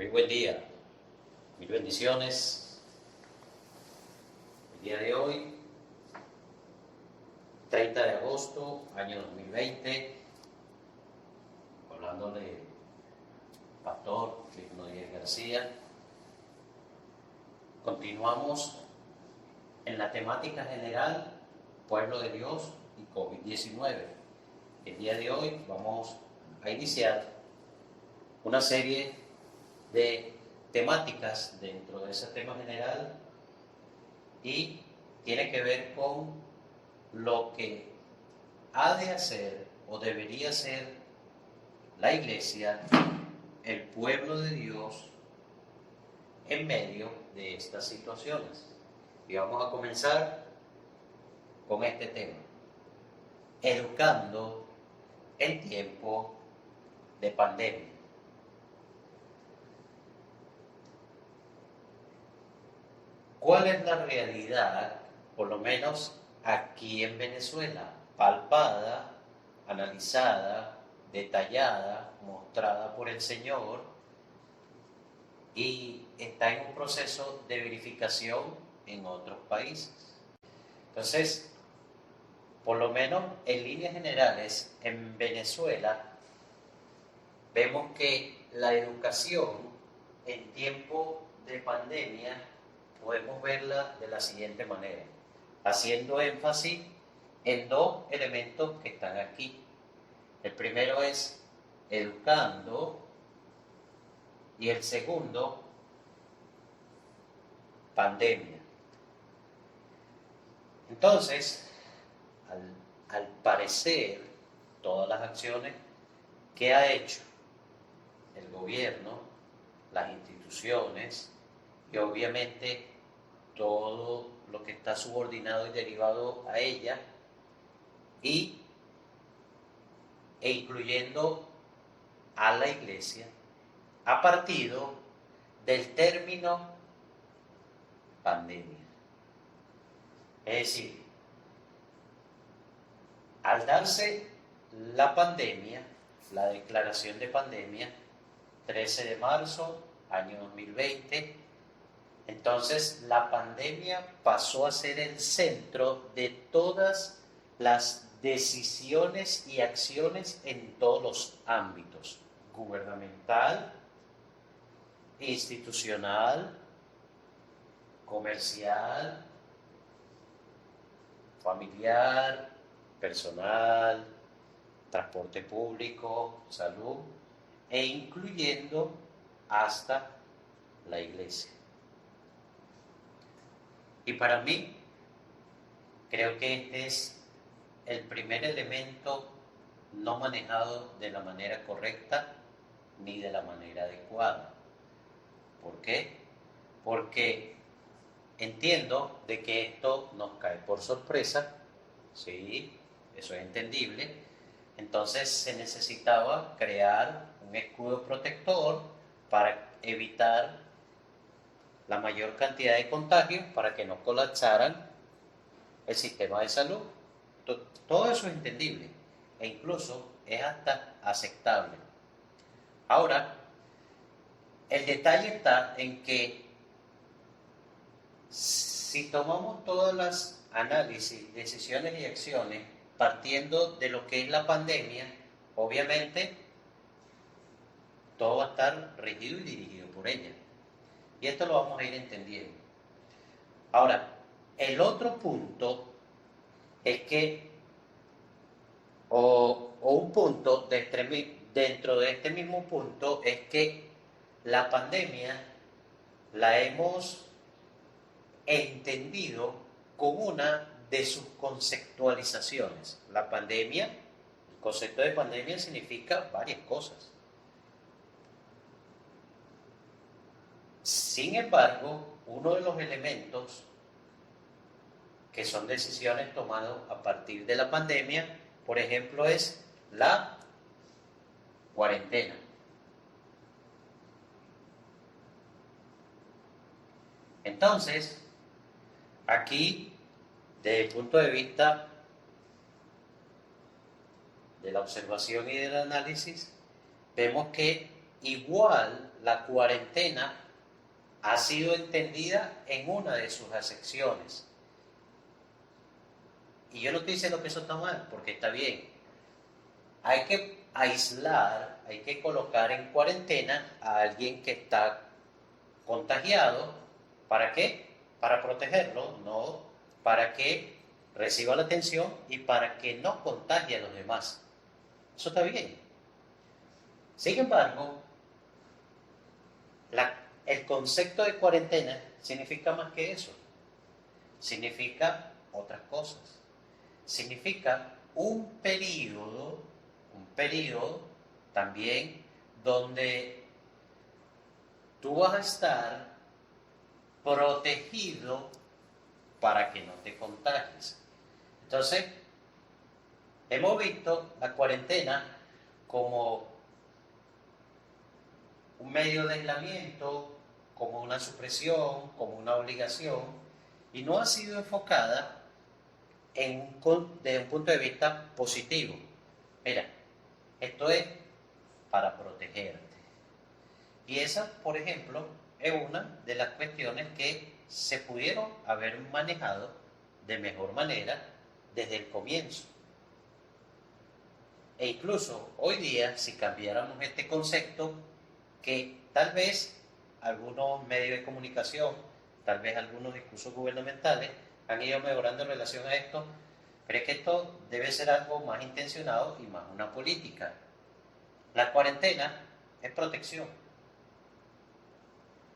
Muy buen día, mil bendiciones. El día de hoy, 30 de agosto, año 2020, hablando de Pastor Clisno Díaz García. Continuamos en la temática general, Pueblo de Dios y COVID-19. El día de hoy vamos a iniciar una serie de temáticas dentro de ese tema general y tiene que ver con lo que ha de hacer o debería ser la iglesia, el pueblo de Dios, en medio de estas situaciones. Y vamos a comenzar con este tema, educando en tiempo de pandemia. ¿Cuál es la realidad, por lo menos aquí en Venezuela, palpada, analizada, detallada, mostrada por el Señor y está en un proceso de verificación en otros países? Entonces, por lo menos en líneas generales, en Venezuela vemos que la educación en tiempo de pandemia podemos verla de la siguiente manera, haciendo énfasis en dos elementos que están aquí. El primero es educando y el segundo, pandemia. Entonces, al parecer, todas las acciones que ha hecho el gobierno, las instituciones y obviamente todo lo que está subordinado y derivado a ella e incluyendo a la iglesia, ha partido del término pandemia. Es decir, al darse la pandemia, la declaración de pandemia, 13 de marzo, año 2020, entonces la pandemia pasó a ser el centro de todas las decisiones y acciones en todos los ámbitos, gubernamental, institucional, comercial, familiar, personal, transporte público, salud, e incluyendo hasta la iglesia. Y para mí, creo que este es el primer elemento no manejado de la manera correcta ni de la manera adecuada. ¿Por qué? Porque entiendo de que esto nos cae por sorpresa, sí, eso es entendible. Entonces se necesitaba crear un escudo protector para evitar la mayor cantidad de contagios, para que no colapsaran el sistema de salud. Todo eso es entendible e incluso es hasta aceptable. Ahora, el detalle está en que si tomamos todas las análisis, decisiones y acciones partiendo de lo que es la pandemia, obviamente todo va a estar regido y dirigido por ella. Y esto lo vamos a ir entendiendo. Ahora, el otro punto es que, o un punto dentro de este mismo punto, es que la pandemia la hemos entendido con una de sus conceptualizaciones. La pandemia, el concepto de pandemia significa varias cosas. Sin embargo, uno de los elementos que son decisiones tomadas a partir de la pandemia, por ejemplo, es la cuarentena. Entonces, aquí, desde el punto de vista de la observación y del análisis, vemos que igual la cuarentena ha sido entendida en una de sus acepciones. Y yo no estoy diciendo que eso está mal, porque está bien. Hay que aislar, hay que colocar en cuarentena a alguien que está contagiado. ¿Para qué? Para protegerlo, no para que reciba la atención y para que no contagie a los demás. Eso está bien. Sin embargo, el concepto de cuarentena significa más que eso. Significa otras cosas. Significa un periodo también donde tú vas a estar protegido para que no te contagies. Entonces, hemos visto la cuarentena como un medio de aislamiento, como una supresión, como una obligación, y no ha sido enfocada desde un punto de vista positivo. Mira, esto es para protegerte. Y esa, por ejemplo, es una de las cuestiones que se pudieron haber manejado de mejor manera desde el comienzo. E incluso hoy día, si cambiáramos este concepto, que tal vez algunos medios de comunicación, tal vez algunos discursos gubernamentales han ido mejorando en relación a esto, pero es que esto debe ser algo más intencionado y más una política. La cuarentena es protección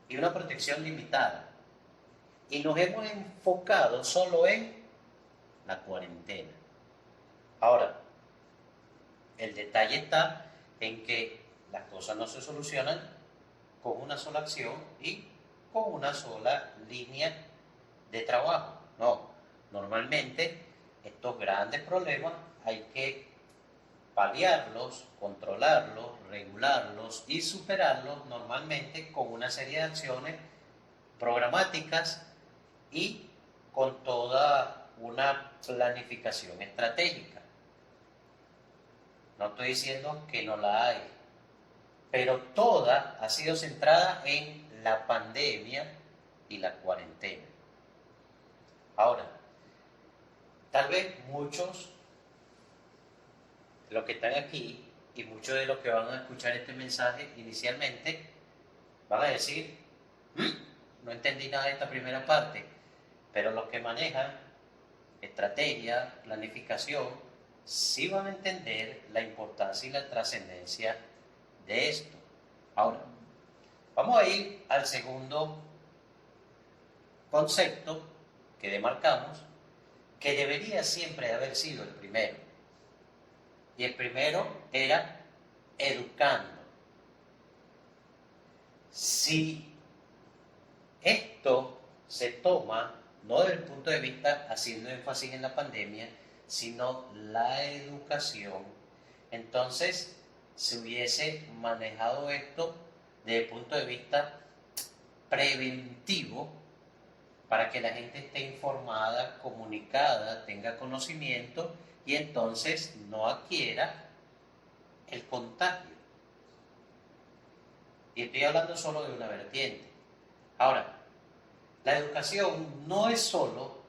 y una protección limitada. Y nos hemos enfocado solo en la cuarentena. Ahora, el detalle está en que las cosas no se solucionan con una sola acción y con una sola línea de trabajo. No, normalmente estos grandes problemas hay que paliarlos, controlarlos, regularlos y superarlos normalmente con una serie de acciones programáticas y con toda una planificación estratégica. No estoy diciendo que no la hay, pero toda ha sido centrada en la pandemia y la cuarentena. Ahora, tal vez muchos de los que están aquí y muchos de los que van a escuchar este mensaje inicialmente van a decir, no entendí nada de esta primera parte, pero los que manejan estrategia, planificación, sí van a entender la importancia y la trascendencia de esto. Ahora, vamos a ir al segundo concepto que demarcamos, que debería siempre haber sido el primero. Y el primero era educando. Si esto se toma no desde el punto de vista haciendo énfasis en la pandemia, sino la educación, entonces se hubiese manejado esto desde el punto de vista preventivo para que la gente esté informada, comunicada, tenga conocimiento y entonces no adquiera el contagio. Y estoy hablando solo de una vertiente. Ahora, la educación no es solo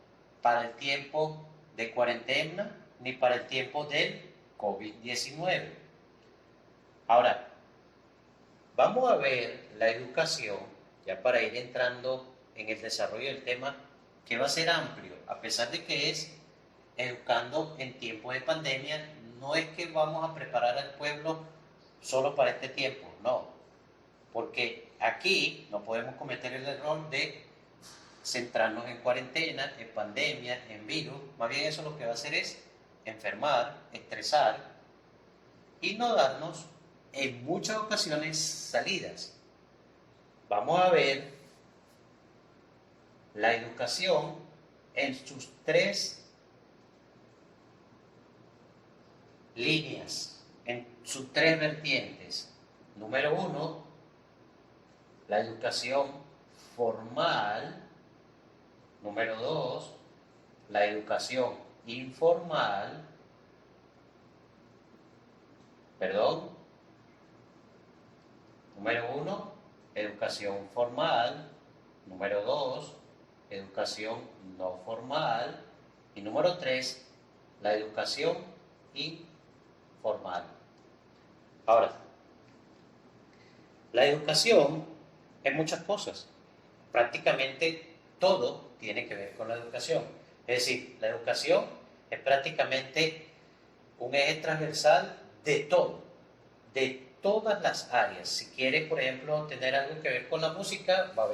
para el tiempo de cuarentena ni para el tiempo del COVID-19. Ahora, vamos a ver la educación, ya para ir entrando en el desarrollo del tema, que va a ser amplio, a pesar de que es educando en tiempo de pandemia, no es que vamos a preparar al pueblo solo para este tiempo, no, porque aquí no podemos cometer el error de centrarnos en cuarentena, en pandemia, en virus. Más bien eso lo que va a hacer es enfermar, estresar y no darnos en muchas ocasiones salidas. Vamos a ver la educación en sus tres líneas, en sus tres vertientes. Número uno, la educación formal. Número dos, la educación informal. Número 1, educación formal. Número 2, educación no formal. Y número 3, la educación informal. Ahora, la educación es muchas cosas. Prácticamente todo tiene que ver con la educación. Es decir, la educación es prácticamente un eje transversal de todo, de todas las áreas. Si quieres, por ejemplo, tener algo que ver con la música, va a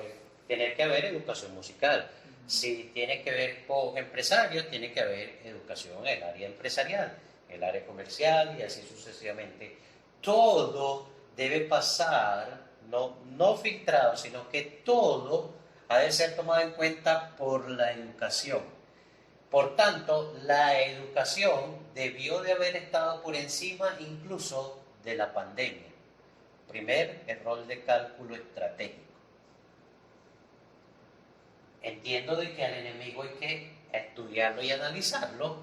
tener que haber educación musical. Si tiene que ver con empresarios, tiene que haber educación en el área empresarial, en el área comercial y así sucesivamente. Todo debe pasar, no filtrado, sino que todo ha de ser tomado en cuenta por la educación. Por tanto, la educación debió de haber estado por encima incluso de la pandemia. Primer error de cálculo estratégico. Entiendo de que al enemigo hay que estudiarlo y analizarlo.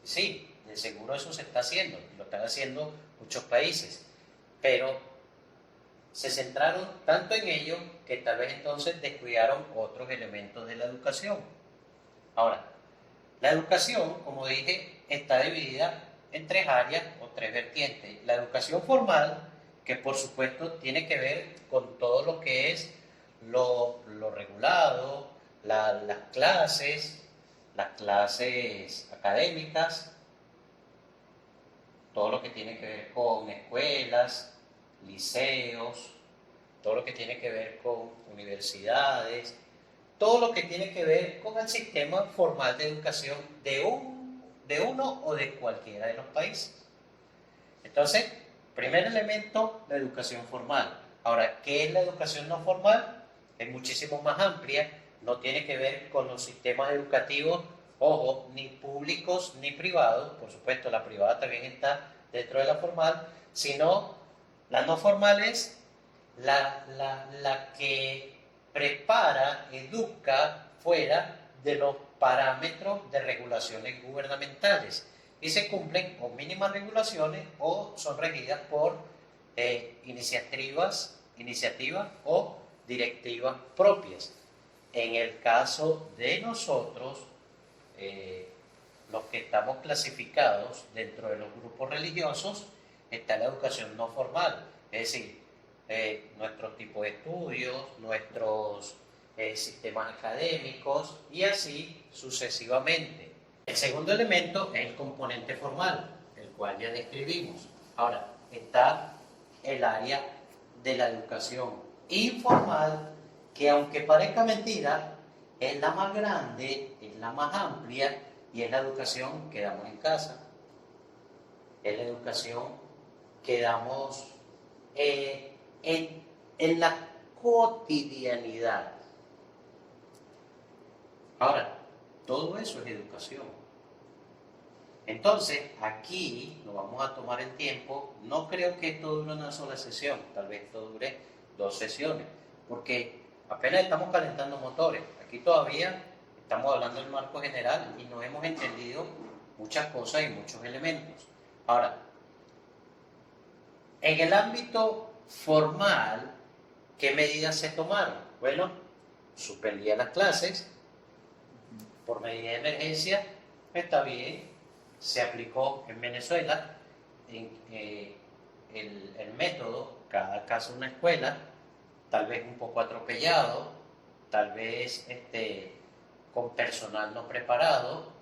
Sí, de seguro eso se está haciendo, lo están haciendo muchos países, pero se centraron tanto en ello que tal vez entonces descuidaron otros elementos de la educación. Ahora, la educación, como dije, está dividida en 3 áreas o 3 vertientes. La educación formal, que por supuesto tiene que ver con todo lo que es lo regulado, las clases académicas, todo lo que tiene que ver con escuelas, liceos, todo lo que tiene que ver con universidades, todo lo que tiene que ver con el sistema formal de educación de uno o de cualquiera de los países. Entonces, primer elemento, la educación formal. Ahora, ¿qué es la educación no formal? Es muchísimo más amplia, no tiene que ver con los sistemas educativos, ojo, ni públicos ni privados, por supuesto la privada también está dentro de la formal, sino la no formal es la que prepara, educa fuera de los parámetros de regulaciones gubernamentales y se cumplen o mínimas regulaciones o son regidas por iniciativas o directivas propias. En el caso de nosotros, los que estamos clasificados dentro de los grupos religiosos, está la educación no formal, es decir, nuestro tipo de estudios, nuestros sistemas académicos y así sucesivamente. El segundo elemento es el componente formal, el cual ya describimos. Ahora, está el área de la educación informal, que aunque parezca mentira, es la más grande, es la más amplia y es la educación que damos en casa. Es la educación que damos en la cotidianidad. Ahora, todo eso es educación. Entonces, aquí nos vamos a tomar el tiempo. No creo que esto dure una sola sesión, tal vez esto dure 2 sesiones, porque apenas estamos calentando motores. Aquí todavía estamos hablando del marco general y no hemos entendido muchas cosas y muchos elementos. Ahora, en el ámbito formal, ¿qué medidas se tomaron? Bueno, suspendía las clases por medida de emergencia, está bien, se aplicó en Venezuela el método, cada caso una escuela, tal vez un poco atropellado, tal vez con personal no preparado,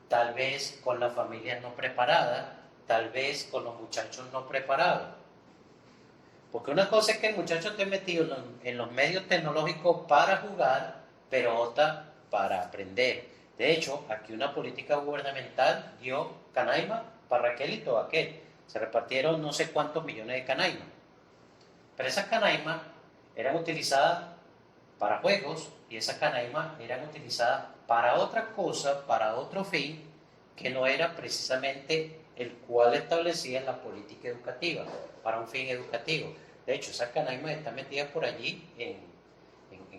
tal vez con las familias no preparadas, tal vez con los muchachos no preparados. Porque una cosa es que el muchacho esté metido en los medios tecnológicos para jugar, pero otra para aprender. De hecho, aquí una política gubernamental dio canaima para aquel y todo aquel. Se repartieron no sé cuántos millones de canaimas. Pero esas canaimas eran utilizadas para juegos y esas canaimas eran utilizadas para otra cosa, para otro fin, que no era precisamente el cual establecía la política educativa, para un fin educativo. De hecho, esas canaimas están metidas por allí en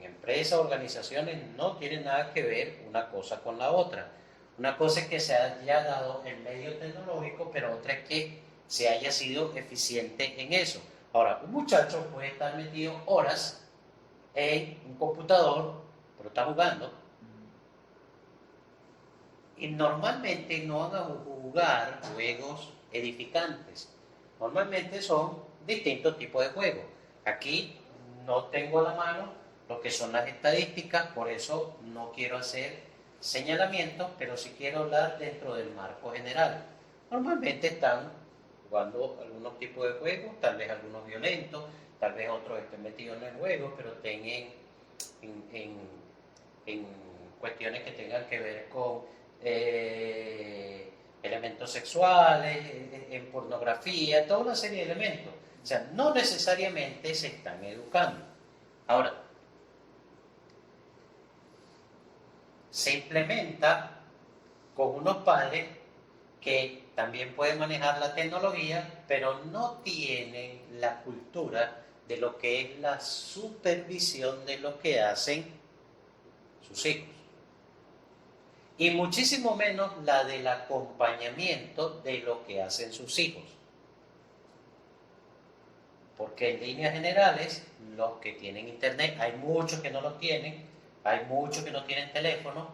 empresas, organizaciones, no tienen nada que ver una cosa con la otra. Una cosa es que se haya dado el medio tecnológico, pero otra es que se haya sido eficiente en eso. Ahora, un muchacho puede estar metido horas en un computador, pero está jugando, y normalmente no van a jugar juegos edificantes. Normalmente son distintos tipos de juegos. Aquí no tengo a la mano lo que son las estadísticas, por eso no quiero hacer señalamientos, pero sí quiero hablar dentro del marco general. Normalmente están jugando algunos tipos de juegos, tal vez algunos violentos, tal vez otros estén metidos en el juego, pero estén en cuestiones que tengan que ver con elementos sexuales, en pornografía, toda una serie de elementos. O sea, no necesariamente se están educando. Ahora, se implementa con unos padres que también pueden manejar la tecnología, pero no tienen la cultura de lo que es la supervisión de lo que hacen sus hijos. Y muchísimo menos la del acompañamiento de lo que hacen sus hijos. Porque en líneas generales, los que tienen internet, hay muchos que no lo tienen, hay muchos que no tienen teléfono,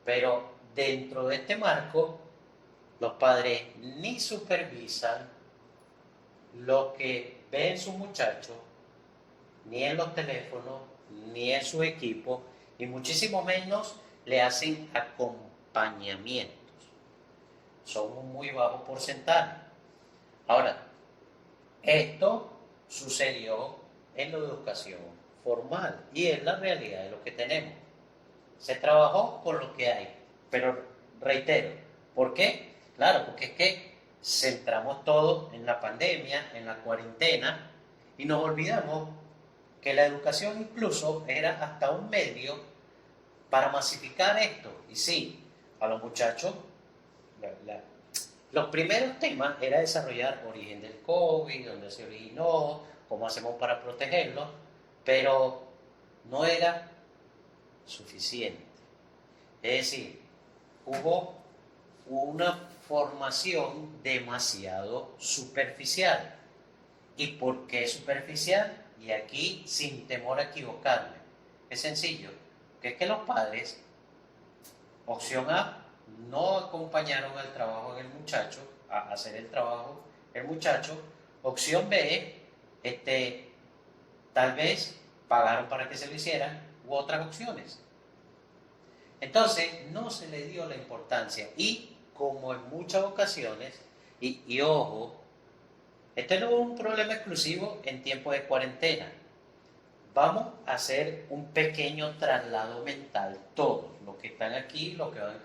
pero dentro de este marco, los padres ni supervisan lo que ven sus muchachos, ni en los teléfonos, ni en su equipo, y muchísimo menos le hacen acompañamientos. Son un muy bajo porcentaje. Ahora, esto sucedió en la educación formal y es la realidad de lo que tenemos. Se trabajó con lo que hay, pero reitero, ¿por qué? Claro, porque es que centramos todo en la pandemia, en la cuarentena, y nos olvidamos que la educación incluso era hasta un medio para masificar esto. Y sí, a los muchachos, los primeros temas era desarrollar origen del COVID, dónde se originó, cómo hacemos para protegerlo, pero no era suficiente. Es decir, hubo una formación demasiado superficial. ¿Y por qué superficial? Y aquí, sin temor a equivocarme, es sencillo, que es que los padres, opción A, no acompañaron al trabajo del muchacho, a hacer el trabajo el muchacho. Opción B, tal vez pagaron para que se lo hicieran, u otras opciones. Entonces, no se le dio la importancia. Y como en muchas ocasiones, y ojo, este no es un problema exclusivo en tiempos de cuarentena. Vamos a hacer un pequeño traslado mental, todos los que están aquí, los que van a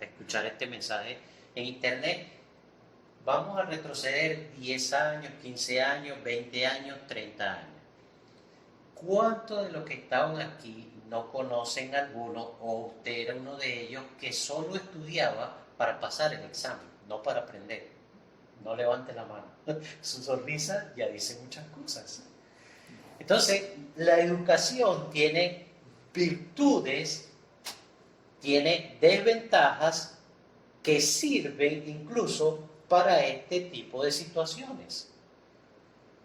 escuchar este mensaje en internet. Vamos a retroceder 10 años, 15 años, 20 años, 30 años. ¿Cuántos de los que estaban aquí no conocen alguno o usted era uno de ellos que solo estudiaba para pasar el examen, no para aprender? No levante la mano. Su sonrisa ya dice muchas cosas. Entonces, la educación tiene virtudes, tiene desventajas que sirven incluso para este tipo de situaciones.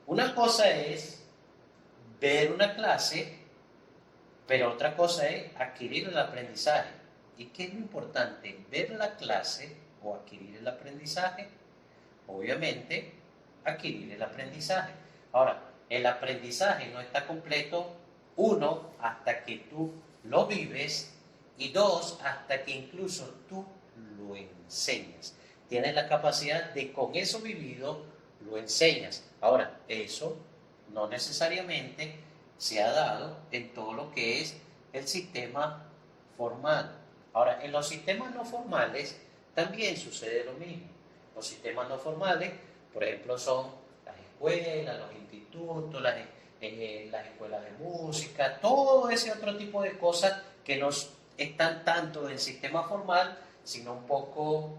Una cosa es ver una clase, pero otra cosa es adquirir el aprendizaje. ¿Y qué es lo importante? ¿Ver la clase o adquirir el aprendizaje? Obviamente, adquirir el aprendizaje. Ahora, el aprendizaje no está completo, uno, hasta que tú lo vives, y dos, hasta que incluso tú lo enseñas. Tienes la capacidad de con eso vivido lo enseñas. Ahora, eso no necesariamente se ha dado en todo lo que es el sistema formal. Ahora, en los sistemas no formales también sucede lo mismo. Los sistemas no formales, por ejemplo, son las escuelas, los institutos, las escuelas de música, todo ese otro tipo de cosas que no están tanto en el sistema formal, sino un poco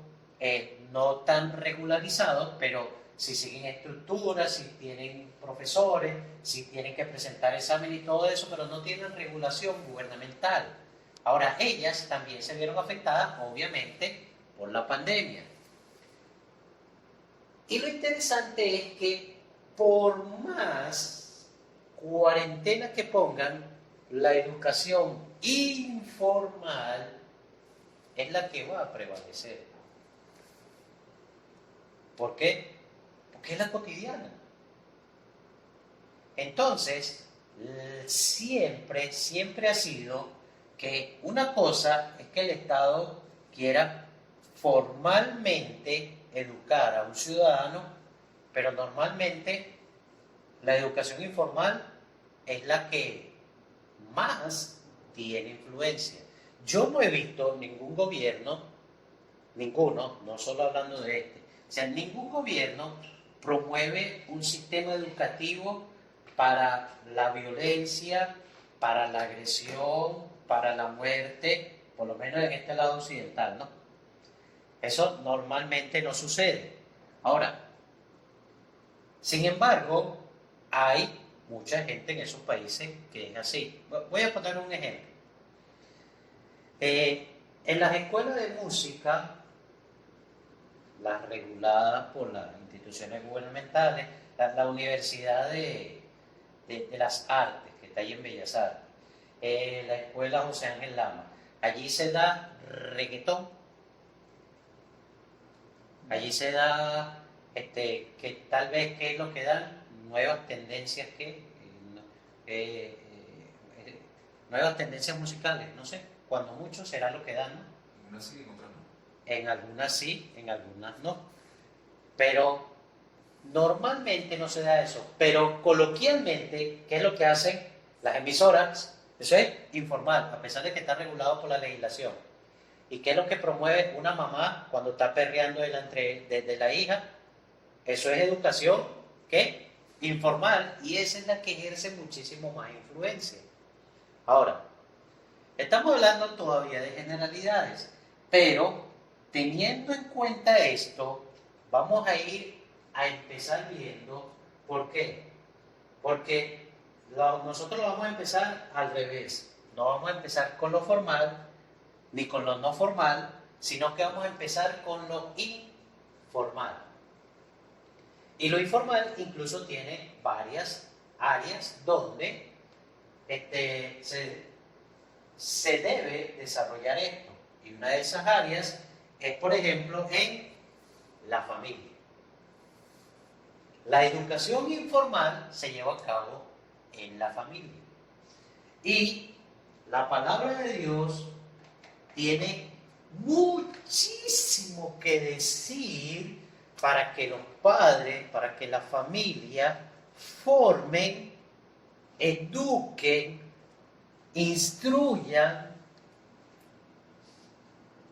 no tan regularizados, pero si siguen estructuras, si tienen profesores, si tienen que presentar examen y todo eso, pero no tienen regulación gubernamental. Ahora, ellas también se vieron afectadas, obviamente, por la pandemia. Y lo interesante es que por más cuarentena que pongan, la educación informal es la que va a prevalecer. ¿Por qué? Porque es la cotidiana. Entonces, siempre ha sido que una cosa es que el Estado quiera formalmente educar a un ciudadano, pero normalmente la educación informal es la que más tiene influencia. Yo no he visto ningún gobierno, ninguno, no solo hablando de este, o sea, ningún gobierno promueve un sistema educativo para la violencia, para la agresión, para la muerte, por lo menos en este lado occidental, ¿no? Eso normalmente no sucede. Ahora, sin embargo, hay mucha gente en esos países que es así. Voy a poner un ejemplo. En las escuelas de música, las reguladas por las instituciones gubernamentales, la Universidad de las Artes, que está ahí en Bellas Artes, la Escuela José Ángel Lama, allí se da reggaetón, allí se da, que tal vez, ¿qué es lo que dan? Nuevas tendencias nuevas tendencias musicales, no sé, cuando mucho será lo que dan, ¿no? En unas sí, en otras no. En algunas sí, en algunas no. Pero normalmente no se da eso. Pero coloquialmente, ¿qué es lo que hacen las emisoras? Eso es informal, a pesar de que está regulado por la legislación. ¿Y qué es lo que promueve una mamá cuando está perreando de la hija? Eso es educación, ¿qué? Informal, y esa es la que ejerce muchísimo más influencia. Ahora, estamos hablando todavía de generalidades, pero teniendo en cuenta esto, vamos a ir a empezar viendo por qué. Porque nosotros lo vamos a empezar al revés. No vamos a empezar con lo formal ni con lo no formal, sino que vamos a empezar con lo informal. Y lo informal incluso tiene varias áreas donde se debe desarrollar esto. Y una de esas áreas es, por ejemplo, en la familia. La educación informal se lleva a cabo en la familia. Y la palabra de Dios tiene muchísimo que decir para que los padres, para que la familia formen, eduquen, instruyan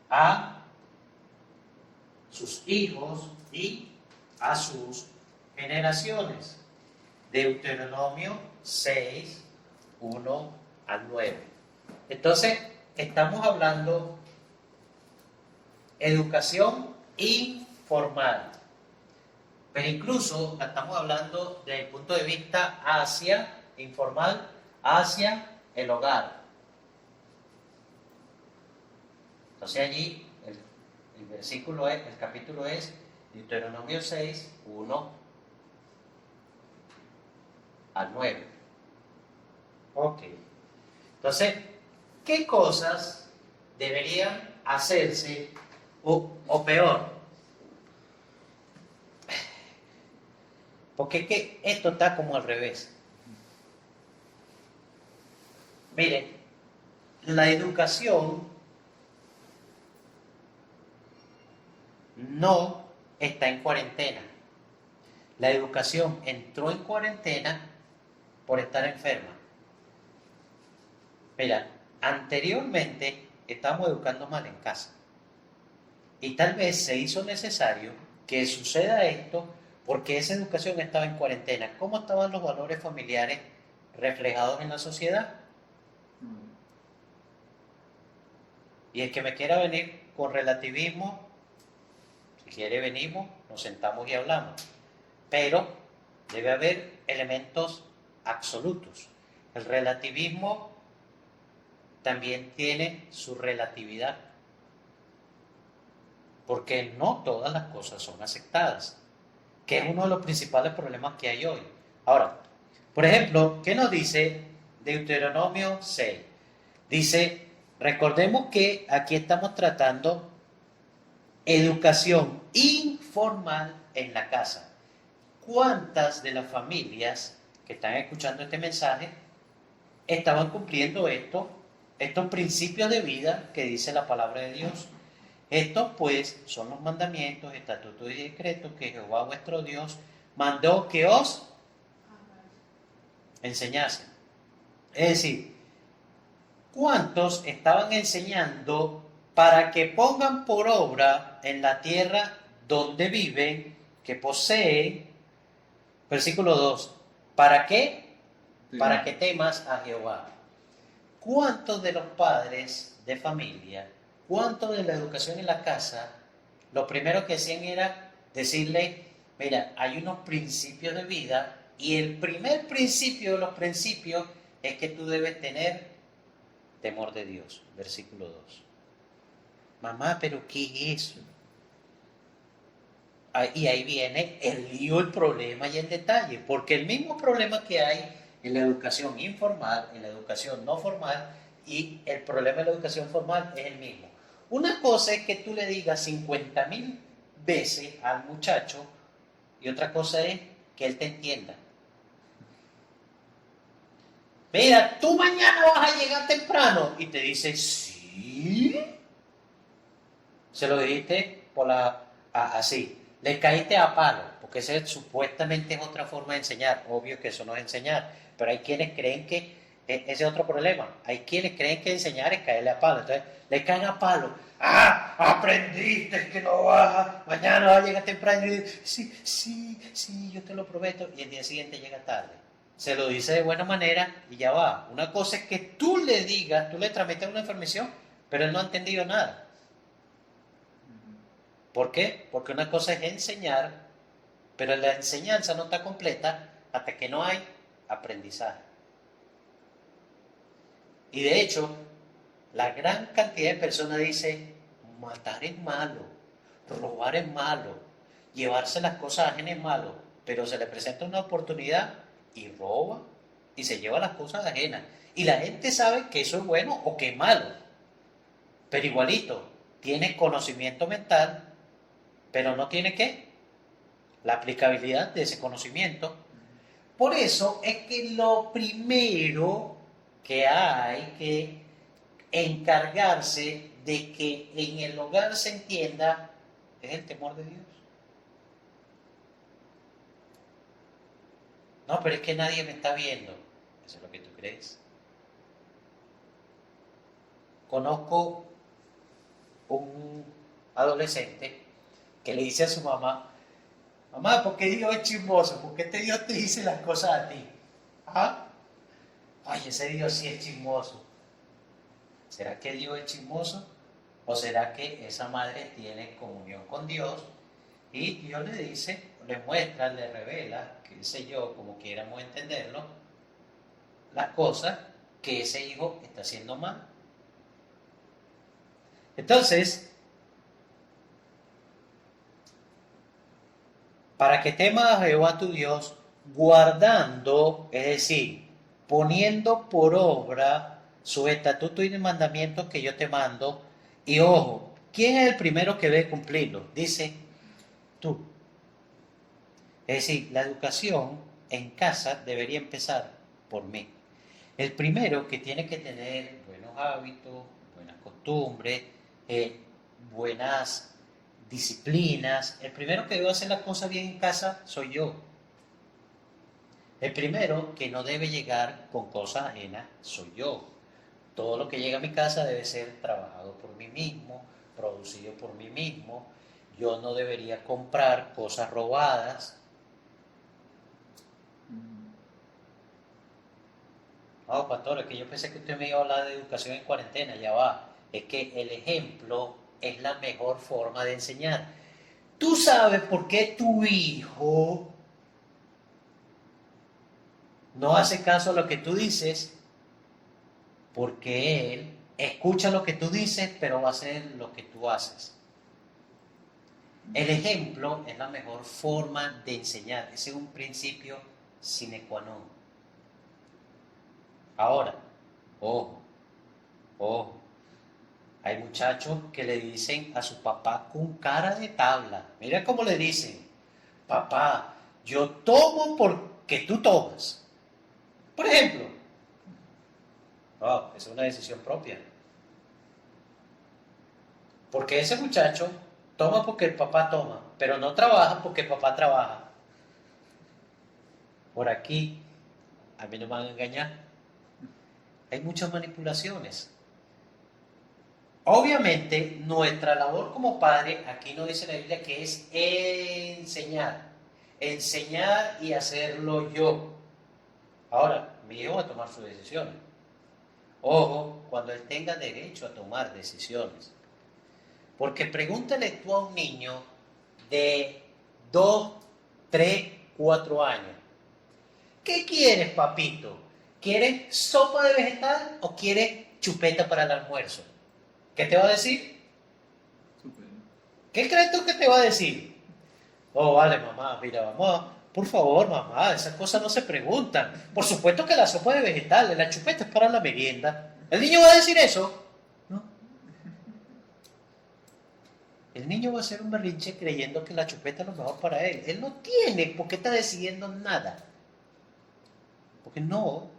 a sus hijos y a sus generaciones. Deuteronomio 6, 1 al 9. Entonces, estamos hablando educación informal, pero incluso la estamos hablando desde el punto de vista hacia informal, hacia el hogar. Entonces allí el versículo es, el capítulo es Deuteronomio 6, 1 al 9. Ok. Entonces, ¿qué cosas deberían hacerse o peor? Porque es que esto está como al revés. Miren, la educación no está en cuarentena. La educación entró en cuarentena por estar enferma. Mira, anteriormente estábamos educando mal en casa. Y tal vez se hizo necesario que suceda esto porque esa educación estaba en cuarentena. ¿Cómo estaban los valores familiares reflejados en la sociedad? Y el que me quiera venir con relativismo, si quiere venimos, nos sentamos y hablamos. Pero debe haber elementos absolutos. El relativismo también tiene su relatividad, porque no todas las cosas son aceptadas. que es uno de los principales problemas que hay hoy. Ahora, por ejemplo, ¿qué nos dice Deuteronomio 6? Dice, recordemos que aquí estamos tratando educación informal en la casa. ¿Cuántas de las familias que están escuchando este mensaje estaban cumpliendo estos principios de vida que dice la palabra de Dios? Estos pues son los mandamientos, estatutos y decretos que Jehová vuestro Dios mandó que os enseñasen. Es decir, ¿cuántos estaban enseñando para que pongan por obra en la tierra donde viven, que poseen? Versículo 2. ¿Para qué? Sí. Para que temas a Jehová. ¿Cuántos de los padres de familia, cuántos de la educación en la casa, lo primero que hacían era decirle, mira, hay unos principios de vida y el primer principio de los principios es que tú debes tener temor de Dios? Versículo 2. Mamá, ¿pero qué es eso? Y ahí viene el lío, el problema y el detalle, porque el mismo problema que hay en la educación informal, en la educación no formal, y el problema de la educación formal es el mismo. Una cosa es que tú le digas 50,000 veces al muchacho, y otra cosa es que él te entienda. Mira, tú mañana vas a llegar temprano, y te dice, sí. Se lo dijiste así. Le caíste a palo, porque esa supuestamente es otra forma de enseñar. Obvio que eso no es enseñar, pero hay quienes creen que ese es otro problema. Hay quienes creen que enseñar es caerle a palo. Entonces, le caen a palo. ¡Ah! Aprendiste que no vas, mañana vas a llegar temprano. Y dice, sí, yo te lo prometo. Y el día siguiente llega tarde. Se lo dice de buena manera y ya va. Una cosa es que tú le digas, tú le transmites una información, pero él no ha entendido nada. ¿Por qué? Porque una cosa es enseñar, pero la enseñanza no está completa hasta que no hay aprendizaje. Y de hecho, la gran cantidad de personas dice, matar es malo, robar es malo, llevarse las cosas ajenas es malo, pero se le presenta una oportunidad y roba y se lleva las cosas ajenas. Y la gente sabe que eso es bueno o que es malo, pero igualito, tiene conocimiento mental, pero no tiene ¿qué? La aplicabilidad de ese conocimiento. Por eso es que lo primero que hay que encargarse de que en el hogar se entienda es el temor de Dios. No, pero es que nadie me está viendo. Eso es lo que tú crees. Conozco un adolescente que le dice a su mamá, mamá, ¿por qué Dios es chismoso? ¿Por qué este Dios te dice las cosas a ti? ¿Ah? Ay, ese Dios sí es chismoso. ¿Será que Dios es chismoso? ¿O será que esa madre tiene comunión con Dios y Dios le dice, le muestra, le revela, qué sé yo, como quieramos entenderlo, las cosas que ese hijo está haciendo mal? Entonces, para que temas a Jehová tu Dios, guardando, es decir, poniendo por obra sus estatutos y mandamientos que yo te mando. Y ojo, ¿quién es el primero que debe cumplirlo? Dice, tú. Es decir, la educación en casa debería empezar por mí. El primero que tiene que tener buenos hábitos, buenas costumbres, buenas disciplinas. El primero que debe hacer las cosas bien en casa soy yo. El primero que no debe llegar con cosas ajenas soy yo. Todo lo que llega a mi casa debe ser trabajado por mí mismo, producido por mí mismo. Yo no debería comprar cosas robadas. No, pastor, es que yo pensé que usted me iba a hablar de educación en cuarentena, ya va. Es que el ejemplo es la mejor forma de enseñar. Tú sabes por qué tu hijo no hace caso a lo que tú dices, porque él escucha lo que tú dices, pero va a hacer lo que tú haces. El ejemplo es la mejor forma de enseñar. Ese es un principio sine qua non. Ahora, ojo, ojo. Hay muchachos que le dicen a su papá con cara de tabla. Mira cómo le dicen, papá, yo tomo porque tú tomas. Por ejemplo, esa es una decisión propia. Porque ese muchacho toma porque el papá toma, pero no trabaja porque el papá trabaja. Por aquí, a mí no me van a engañar. Hay muchas manipulaciones. Obviamente, nuestra labor como padre, aquí nos dice la Biblia que es enseñar. Enseñar y hacerlo yo. Ahora, mi hijo va a tomar sus decisiones. Ojo, cuando él tenga derecho a tomar decisiones. Porque pregúntale tú a un niño de 2, 3, 4 años. ¿Qué quieres, papito? ¿Quieres sopa de vegetal o quieres chupeta para el almuerzo? ¿Qué te va a decir? ¿Qué crees tú que te va a decir? Oh, vale, mamá, mira, vamos, por favor, mamá, esas cosas no se preguntan. Por supuesto que la sopa de vegetales, la chupeta es para la merienda. ¿El niño va a decir eso? No. El niño va a hacer un berrinche creyendo que la chupeta es lo mejor para él. Él no tiene por qué está decidiendo nada. Porque no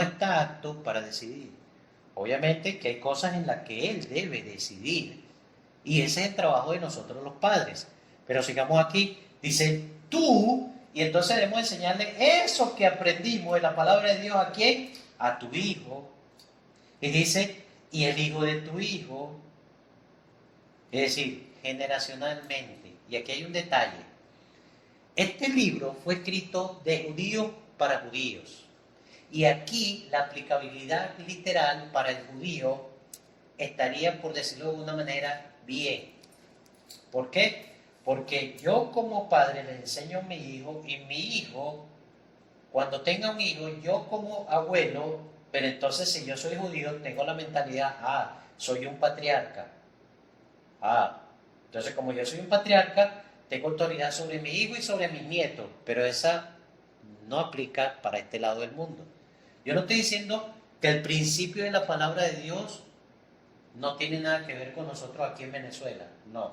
está apto para decidir. Obviamente que hay cosas en las que él debe decidir. Y ese es el trabajo de nosotros los padres. Pero sigamos aquí, dice tú, y entonces debemos enseñarle eso que aprendimos de la palabra de Dios. ¿A quién? A tu hijo. Y dice, y el hijo de tu hijo. Es decir, generacionalmente. Y aquí hay un detalle. Este libro fue escrito de judíos para judíos. Y aquí la aplicabilidad literal para el judío estaría, por decirlo de una manera, bien. ¿Por qué? Porque yo como padre le enseño a mi hijo y mi hijo, cuando tenga un hijo, yo como abuelo, pero entonces si yo soy judío, tengo la mentalidad, soy un patriarca. Entonces como yo soy un patriarca, tengo autoridad sobre mi hijo y sobre mis nietos, pero esa no aplica para este lado del mundo. Yo no estoy diciendo que el principio de la palabra de Dios no tiene nada que ver con nosotros aquí en Venezuela, no,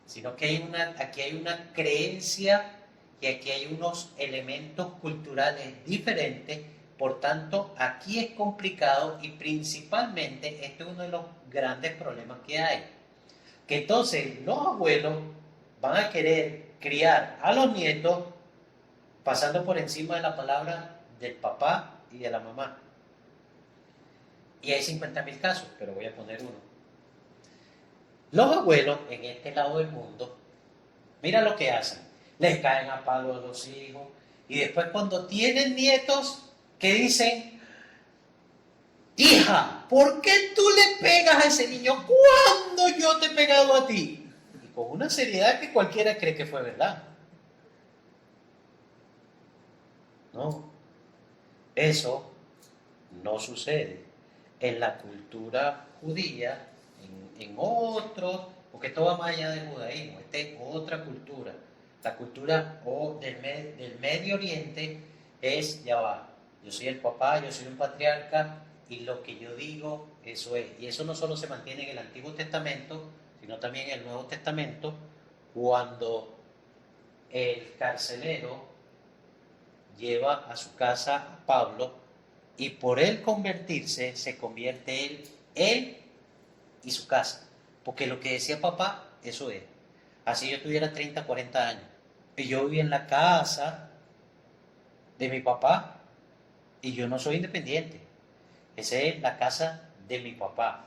sino que aquí hay una creencia y aquí hay unos elementos culturales diferentes, por tanto aquí es complicado y principalmente este es uno de los grandes problemas que hay, que entonces los abuelos van a querer criar a los nietos pasando por encima de la palabra del papá y de la mamá. Y hay 50.000 casos, pero voy a poner uno. Los abuelos en este lado del mundo, mira lo que hacen. Les caen a palo a los hijos. Y después cuando tienen nietos, que dicen, hija, ¿por qué tú le pegas a ese niño cuando yo te he pegado a ti? Y con una seriedad que cualquiera cree que fue verdad. No, eso no sucede en la cultura judía, en otros, porque esto va más allá del judaísmo, esta es otra cultura. La cultura del Medio Oriente es, ya va, yo soy el papá, yo soy un patriarca, y lo que yo digo, eso es. Y eso no solo se mantiene en el Antiguo Testamento, sino también en el Nuevo Testamento, cuando el carcelero lleva a su casa a Pablo, y por él convertirse, se convierte él y su casa. Porque lo que decía papá, eso es. Así yo tuviera 30, 40 años. Y yo vivía en la casa de mi papá y yo no soy independiente. Esa es la casa de mi papá.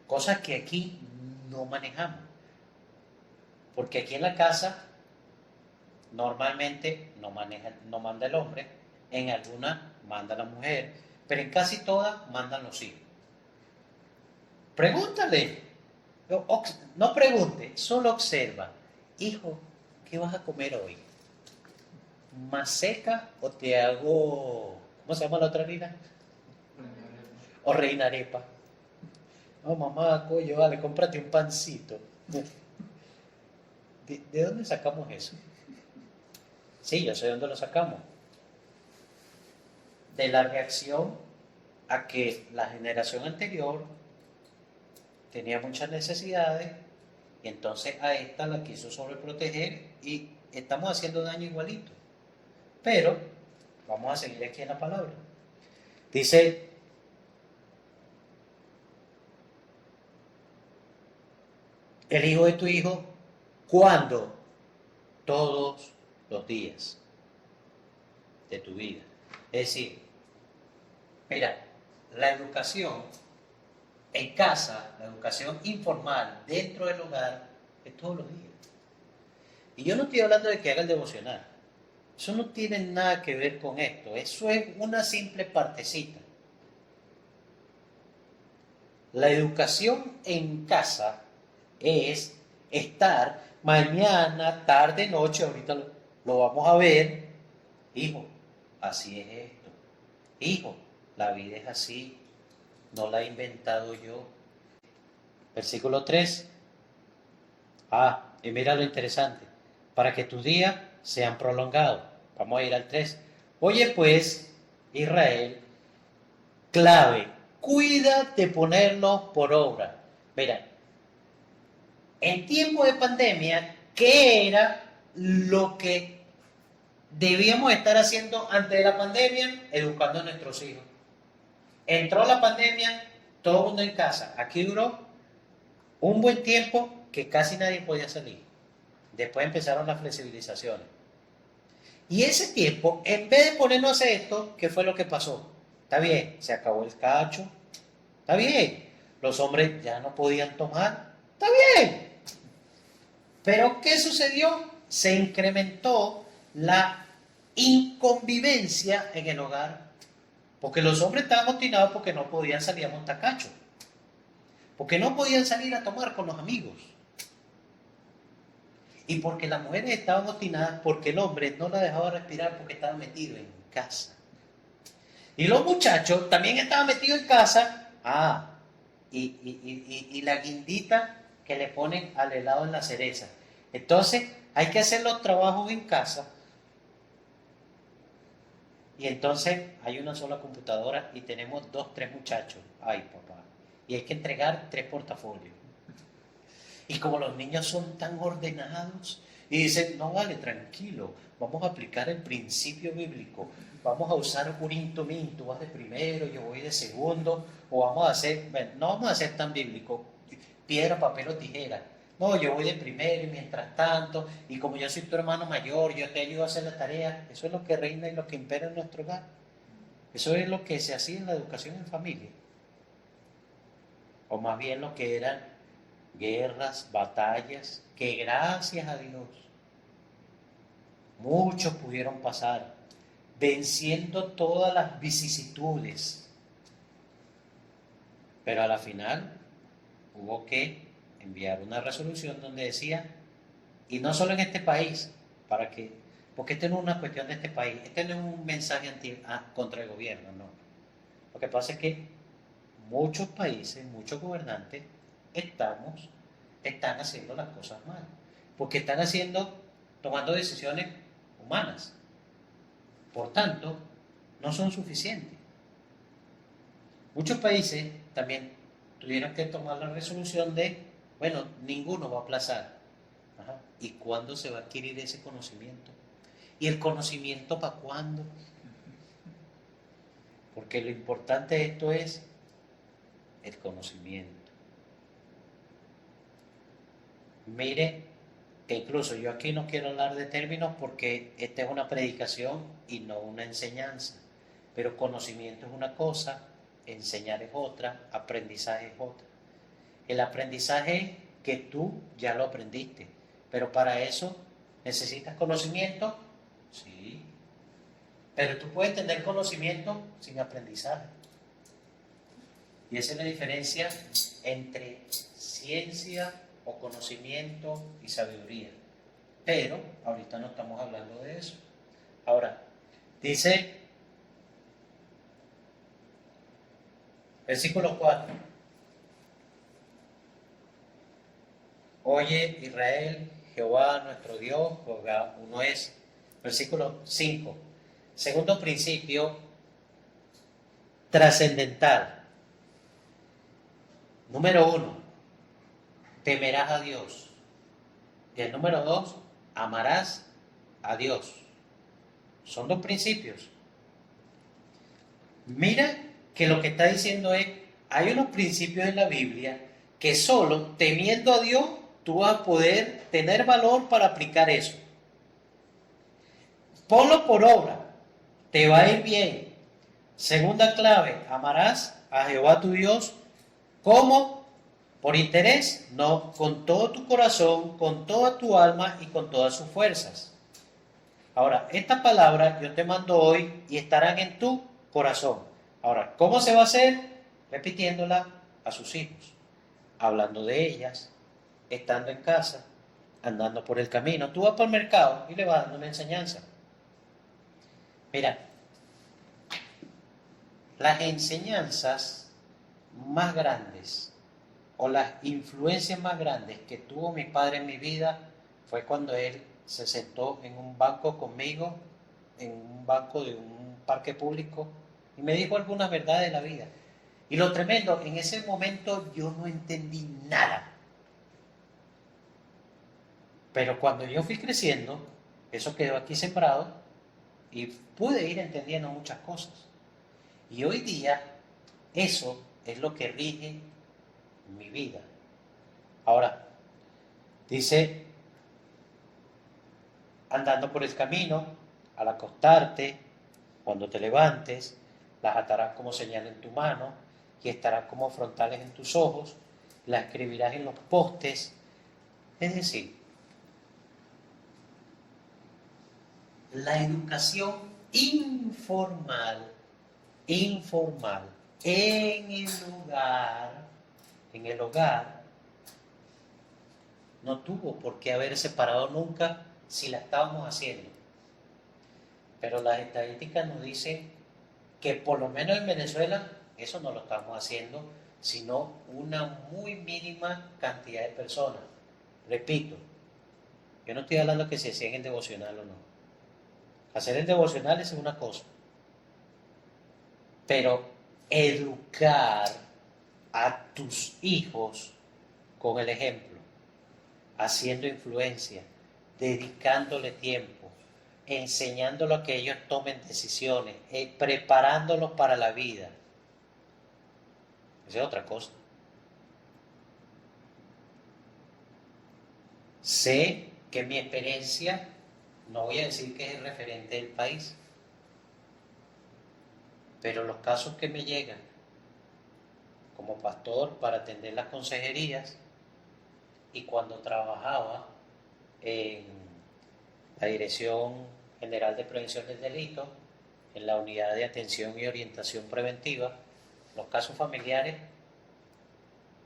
Cosas que aquí no manejamos. Porque aquí en la casa normalmente no manda el hombre, en algunas manda la mujer, pero en casi todas mandan los hijos. Pregúntale, no pregunte, solo observa. Hijo, ¿qué vas a comer hoy? ¿Maseca o te hago, ¿cómo se llama la otra harina? O reina arepa. No, mamá, coño, vale, cómprate un pancito. ¿De dónde sacamos eso? Sí, yo sé de dónde lo sacamos. De la reacción a que la generación anterior tenía muchas necesidades y entonces a esta la quiso sobreproteger y estamos haciendo daño igualito. Pero vamos a seguir aquí en la palabra. Dice, el hijo de tu hijo, ¿cuándo? Todos los días de tu vida. Es decir, mira, la educación en casa, la educación informal dentro del hogar, es todos los días. Y yo no estoy hablando de que haga el devocional. Eso no tiene nada que ver con esto. Eso es una simple partecita. La educación en casa es estar mañana, tarde, noche, ahorita lo vamos a ver. Hijo, así es esto. Hijo, la vida es así. No la he inventado yo. Versículo 3. Y mira lo interesante. Para que tus días sean prolongados. Vamos a ir al 3. Oye pues, Israel, clave, cuida de ponerlo por obra. Mira, en tiempo de pandemia, ¿qué era lo que debíamos estar haciendo antes de la pandemia? Educando a nuestros hijos. Entró la pandemia, todo el mundo en casa. Aquí duró un buen tiempo que casi nadie podía salir. Después empezaron las flexibilizaciones. Y ese tiempo, en vez de ponernos a hacer esto, ¿qué fue lo que pasó? Está bien, se acabó el cacho. Está bien, los hombres ya no podían tomar. Está bien. Pero ¿qué sucedió? Se incrementó la inconvivencia en el hogar. Porque los hombres estaban obstinados porque no podían salir a montar cacho. Porque no podían salir a tomar con los amigos. Y porque las mujeres estaban obstinadas porque el hombre no la dejaba respirar porque estaba metido en casa. Y los muchachos también estaban metidos en casa. Y la guindita que le ponen al helado en la cereza. Entonces hay que hacer los trabajos en casa. Y entonces hay una sola computadora y tenemos 2, 3 muchachos. Ay, papá. Y hay que entregar 3 portafolios. Y como los niños son tan ordenados, y dicen, no vale, tranquilo, vamos a aplicar el principio bíblico, vamos a usar un intumín, tú vas de primero, yo voy de segundo, o vamos a hacer, bueno, no vamos a hacer tan bíblico, piedra, papel o tijera. No, yo voy de primero y mientras tanto, y como yo soy tu hermano mayor, yo te ayudo a hacer la tarea. Eso es lo que reina y lo que impera en nuestro hogar. Eso es lo que se hacía en la educación en familia. O más bien lo que eran guerras, batallas, que gracias a Dios muchos pudieron pasar, venciendo todas las vicisitudes. Pero a la final hubo que enviar una resolución donde decía, y no solo en este país, porque esto no es una cuestión de este país, este no es un mensaje contra el gobierno, no. Lo que pasa es que muchos países, muchos gobernantes, están haciendo las cosas mal, porque están tomando decisiones humanas. Por tanto, no son suficientes. Muchos países también tuvieron que tomar la resolución de, bueno, ninguno va a aplazar. Ajá. ¿Y cuándo se va a adquirir ese conocimiento? ¿Y el conocimiento para cuándo? Porque lo importante de esto es el conocimiento. Mire, que incluso yo aquí no quiero hablar de términos porque esta es una predicación y no una enseñanza. Pero conocimiento es una cosa, enseñar es otra, aprendizaje es otra. El aprendizaje es que tú ya lo aprendiste, pero para eso necesitas conocimiento, sí, pero tú puedes tener conocimiento sin aprendizaje. Y esa es la diferencia entre ciencia o conocimiento y sabiduría. Pero ahorita no estamos hablando de eso. Ahora, dice, versículo 4. Oye Israel, Jehová nuestro Dios, Jehová uno es. Versículo 5. Segundo principio trascendental. Número 1, temerás a Dios. Y el número 2, amarás a Dios. Son dos principios. Mira que lo que está diciendo es, hay unos principios en la Biblia que solo temiendo a Dios tú vas a poder tener valor para aplicar eso. Ponlo por obra, te va a ir bien. Segunda clave, amarás a Jehová tu Dios. ¿Cómo? Por interés, no, con todo tu corazón, con toda tu alma y con todas sus fuerzas. Ahora, estas palabras yo te mando hoy y estarán en tu corazón. Ahora, ¿cómo se va a hacer? Repitiéndola a sus hijos, hablando de ellas, estando en casa, andando por el camino. Tú vas por el mercado y le vas dando una enseñanza. Mira, las enseñanzas más grandes o las influencias más grandes que tuvo mi padre en mi vida fue cuando él se sentó en un banco conmigo, en un banco de un parque público, y me dijo algunas verdades de la vida. Y lo tremendo, en ese momento yo no entendí nada. Pero cuando yo fui creciendo, eso quedó aquí sembrado y pude ir entendiendo muchas cosas. Y hoy día eso es lo que rige mi vida. Ahora, dice, andando por el camino, al acostarte, cuando te levantes, las atarás como señal en tu mano y estarán como frontales en tus ojos, las escribirás en los postes. Es decir, la educación informal, en el hogar, no tuvo por qué haber separado nunca si la estábamos haciendo. Pero las estadísticas nos dicen que por lo menos en Venezuela eso no lo estamos haciendo, sino una muy mínima cantidad de personas. Repito, yo no estoy hablando que se hacían en devocional o no. Hacer el devocional es una cosa, pero educar a tus hijos con el ejemplo, haciendo influencia, dedicándole tiempo, enseñándolos a que ellos tomen decisiones, preparándolos para la vida. Esa es otra cosa. Sé que mi experiencia, no voy a decir que es el referente del país, pero los casos que me llegan como pastor para atender las consejerías y cuando trabajaba en la Dirección General de Prevención del Delito, en la Unidad de Atención y Orientación Preventiva, los casos familiares,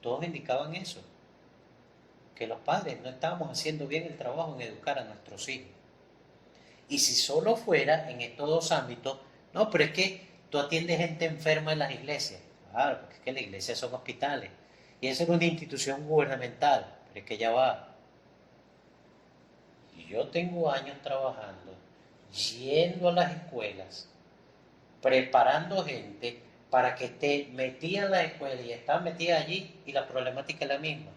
todos indicaban eso, que los padres no estábamos haciendo bien el trabajo en educar a nuestros hijos. Y si solo fuera en estos dos ámbitos, no, pero es que tú atiendes gente enferma en las iglesias. Claro, porque es que las iglesias son hospitales. Y esa es una institución gubernamental, pero es que ya va. Y yo tengo años trabajando, yendo a las escuelas, preparando gente para que esté metida en la escuela y está metida allí y la problemática es la misma.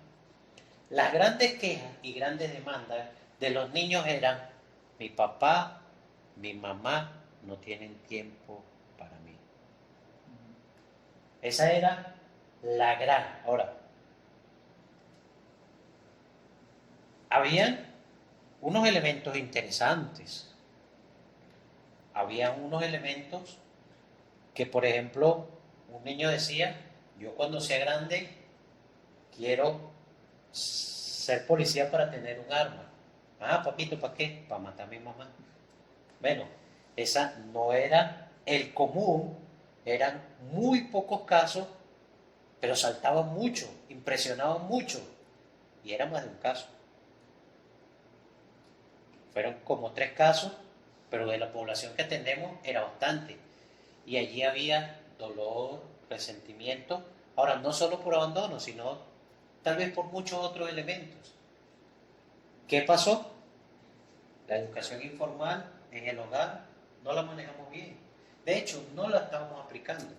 Las grandes quejas y grandes demandas de los niños eran, mi papá, mi mamá no tienen tiempo para mí. Esa era la gran. Ahora, habían unos elementos interesantes. Habían unos elementos que, por ejemplo, un niño decía, yo cuando sea grande quiero ser policía para tener un arma. Ah, papito, ¿para qué? Para matar a mi mamá. Bueno, esa no era el común, eran muy pocos casos, pero saltaban mucho, impresionaban mucho, y era más de un caso. Fueron como 3 casos, pero de la población que atendemos era bastante. Y allí había dolor, resentimiento, ahora no solo por abandono, sino tal vez por muchos otros elementos. ¿Qué pasó? La educación informal en el hogar no la manejamos bien. De hecho, no la estamos aplicando.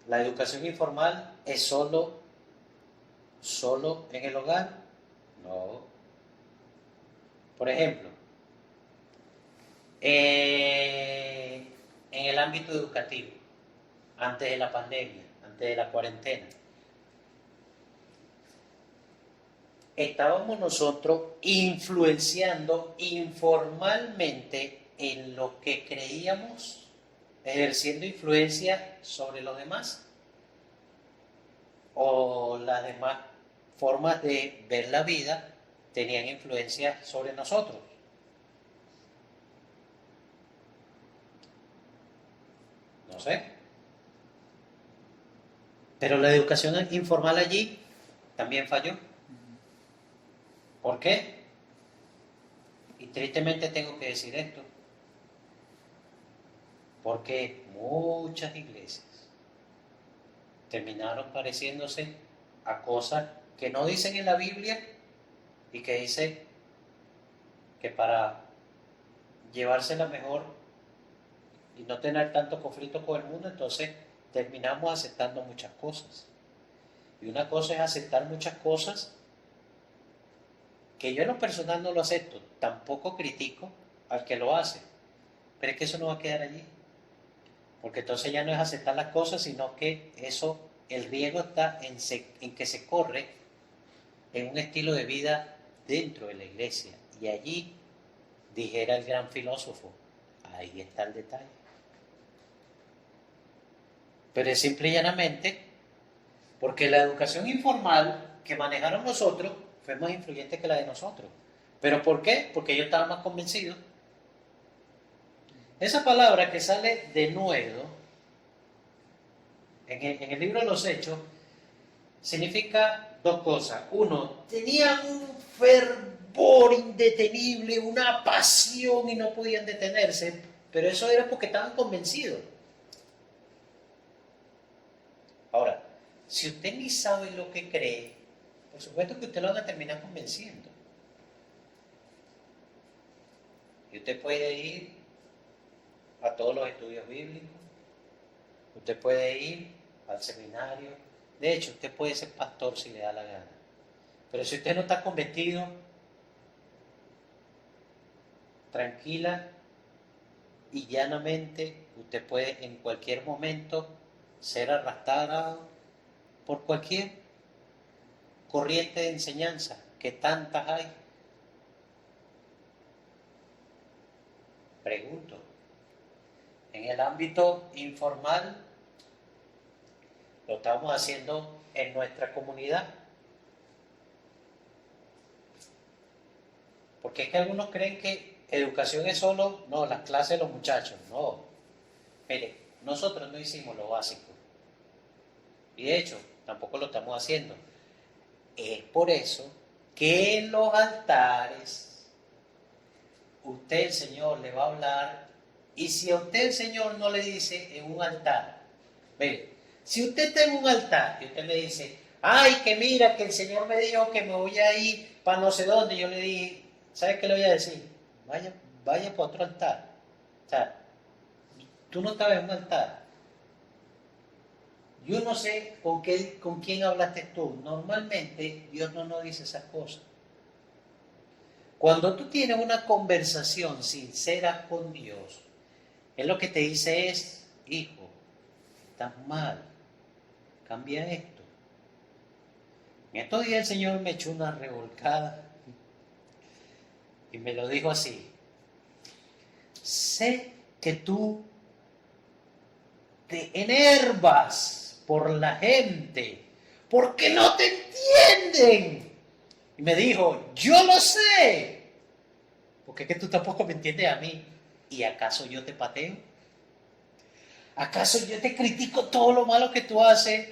La educación informal es solo en el hogar. No. Por ejemplo, en el ámbito educativo, antes de la pandemia, antes de la cuarentena, estábamos nosotros influenciando informalmente en lo que creíamos, ejerciendo influencia sobre los demás o las demás formas de ver la vida tenían influencia sobre nosotros. No sé. Pero la educación informal allí también falló. ¿Por qué? Y tristemente tengo que decir esto. Porque muchas iglesias terminaron pareciéndose a cosas que no dicen en la Biblia y que dicen que para llevársela mejor y no tener tanto conflicto con el mundo, entonces terminamos aceptando muchas cosas. Y una cosa es aceptar muchas cosas que yo en lo personal no lo acepto, tampoco critico al que lo hace, pero es que eso no va a quedar allí, porque entonces ya no es aceptar las cosas, sino que eso, el riesgo está en que se corre en un estilo de vida dentro de la iglesia, y allí, dijera el gran filósofo, ahí está el detalle. Pero es simple y llanamente porque la educación informal que manejaron nosotros fue más influyente que la de nosotros. ¿Pero por qué? Porque yo estaba más convencido. Esa palabra que sale de nuevo en el libro de los Hechos significa dos cosas. Uno, tenían un fervor indetenible, una pasión y no podían detenerse, pero eso era porque estaban convencidos. Ahora, si usted ni sabe lo que cree, por supuesto que usted lo va a terminar convenciendo. Y usted puede ir a todos los estudios bíblicos, usted puede ir al seminario, de hecho, usted puede ser pastor si le da la gana. Pero si usted no está convertido, tranquila y llanamente, usted puede en cualquier momento ser arrastrado por cualquier corriente de enseñanza, que tantas hay. Pregunto, en el ámbito informal, lo estamos haciendo en nuestra comunidad. Porque es que algunos creen que educación es solo, no, las clases de los muchachos. No, mire, nosotros no hicimos lo básico. Y de hecho, tampoco lo estamos haciendo. Es por eso que en los altares, usted el Señor le va a hablar, y si a usted el Señor no le dice en un altar, mire, si usted está en un altar y usted le dice, ay, que mira, que el Señor me dijo que me voy a ir para no sé dónde, yo le dije, ¿sabes qué le voy a decir? Vaya para otro altar. O sea, tú no estabas en un altar. Yo no sé con quién hablaste tú. Normalmente Dios no nos dice esas cosas. Cuando tú tienes una conversación sincera con Dios, Él lo que te dice es, hijo, estás mal, cambia esto. En estos días el Señor me echó una revolcada y me lo dijo así, sé que tú te enervas por la gente, porque no te entienden. Y me dijo, yo lo sé, porque es que tú tampoco me entiendes a mí. ¿Y acaso yo te pateo? ¿Acaso yo te critico todo lo malo que tú haces?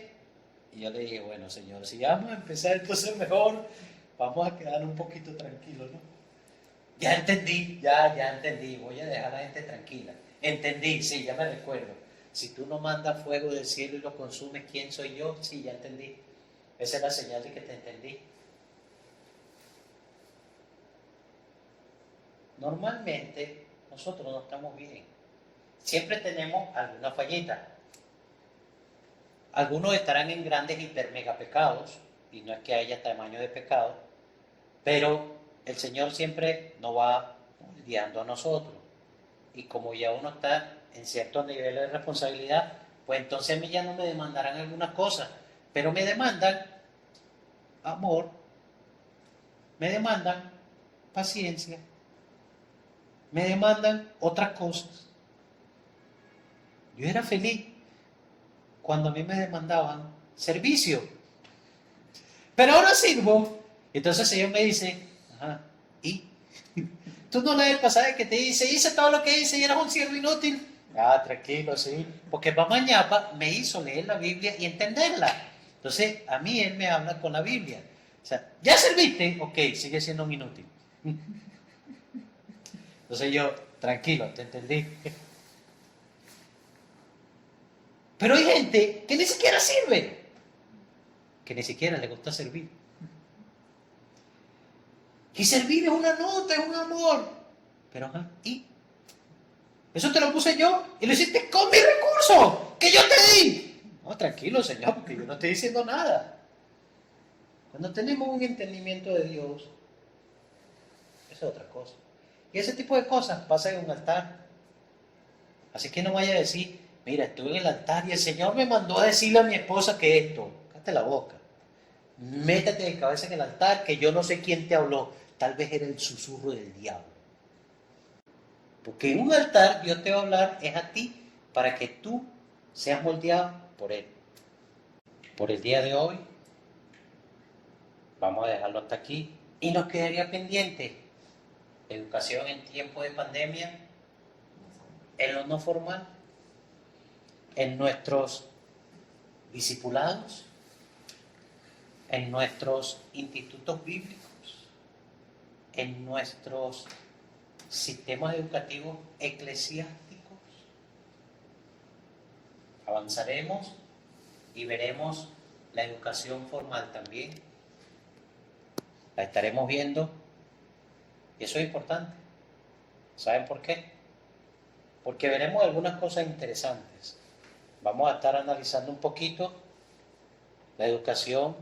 Y yo le dije, bueno, Señor, si vamos a empezar entonces mejor, vamos a quedar un poquito tranquilos, ¿no? Ya entendí, voy a dejar a la gente tranquila. Entendí, sí, ya me recuerdo. Si tú no mandas fuego del cielo y lo consumes, ¿quién soy yo? Sí, ya entendí. Esa es la señal de que te entendí. Normalmente nosotros no estamos bien. Siempre tenemos alguna fallita. Algunos estarán en grandes hiper mega pecados, y no es que haya tamaño de pecado, pero el Señor siempre nos va guiando a nosotros. Y como ya uno está en cierto nivel de responsabilidad, pues entonces a mí ya no me demandarán algunas cosas, pero me demandan amor, me demandan paciencia, me demandan otras cosas. Yo era feliz cuando a mí me demandaban servicio, pero ahora sirvo. Entonces el Señor me dice, ajá, ¿y? Tú no lees el pasaje que te dice, hice todo lo que hice y eras un siervo inútil. Ah, tranquilo, sí. Porque Mamá Ñapa me hizo leer la Biblia y entenderla. Entonces, a mí él me habla con la Biblia. O sea, ¿ya serviste? Ok, sigue siendo un inútil. Entonces yo, tranquilo, te entendí. Pero hay gente que ni siquiera sirve, que ni siquiera le gusta servir. Y servir es una nota, es un amor. Pero, ajá, ¿y? Eso te lo puse yo y lo hiciste con mi recurso que yo te di. No, tranquilo, Señor, porque yo no estoy diciendo nada. Cuando tenemos un entendimiento de Dios, eso es otra cosa. Y ese tipo de cosas pasa en un altar. Así que no vaya a decir, mira, estuve en el altar y el Señor me mandó a decirle a mi esposa que esto. Cállate la boca. Métete de cabeza en el altar, que yo no sé quién te habló. Tal vez era el susurro del diablo. Porque en un altar Dios te va a hablar es a ti para que tú seas moldeado por Él. Por el día de hoy vamos a dejarlo hasta aquí y nos quedaría pendiente educación en tiempo de pandemia, en lo no formal, en nuestros discipulados, en nuestros institutos bíblicos, en nuestros sistemas educativos eclesiásticos. Avanzaremos y veremos la educación formal también. La estaremos viendo y eso es importante. ¿Saben por qué? Porque veremos algunas cosas interesantes. Vamos a estar analizando un poquito la educación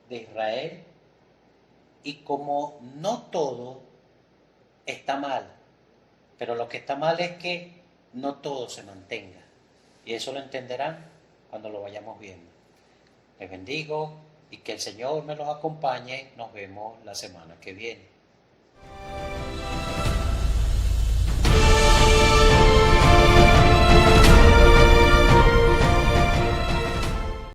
de Israel y cómo no todo está mal, pero lo que está mal es que no todo se mantenga. Y eso lo entenderán cuando lo vayamos viendo. Les bendigo y que el Señor me los acompañe. Nos vemos la semana que viene.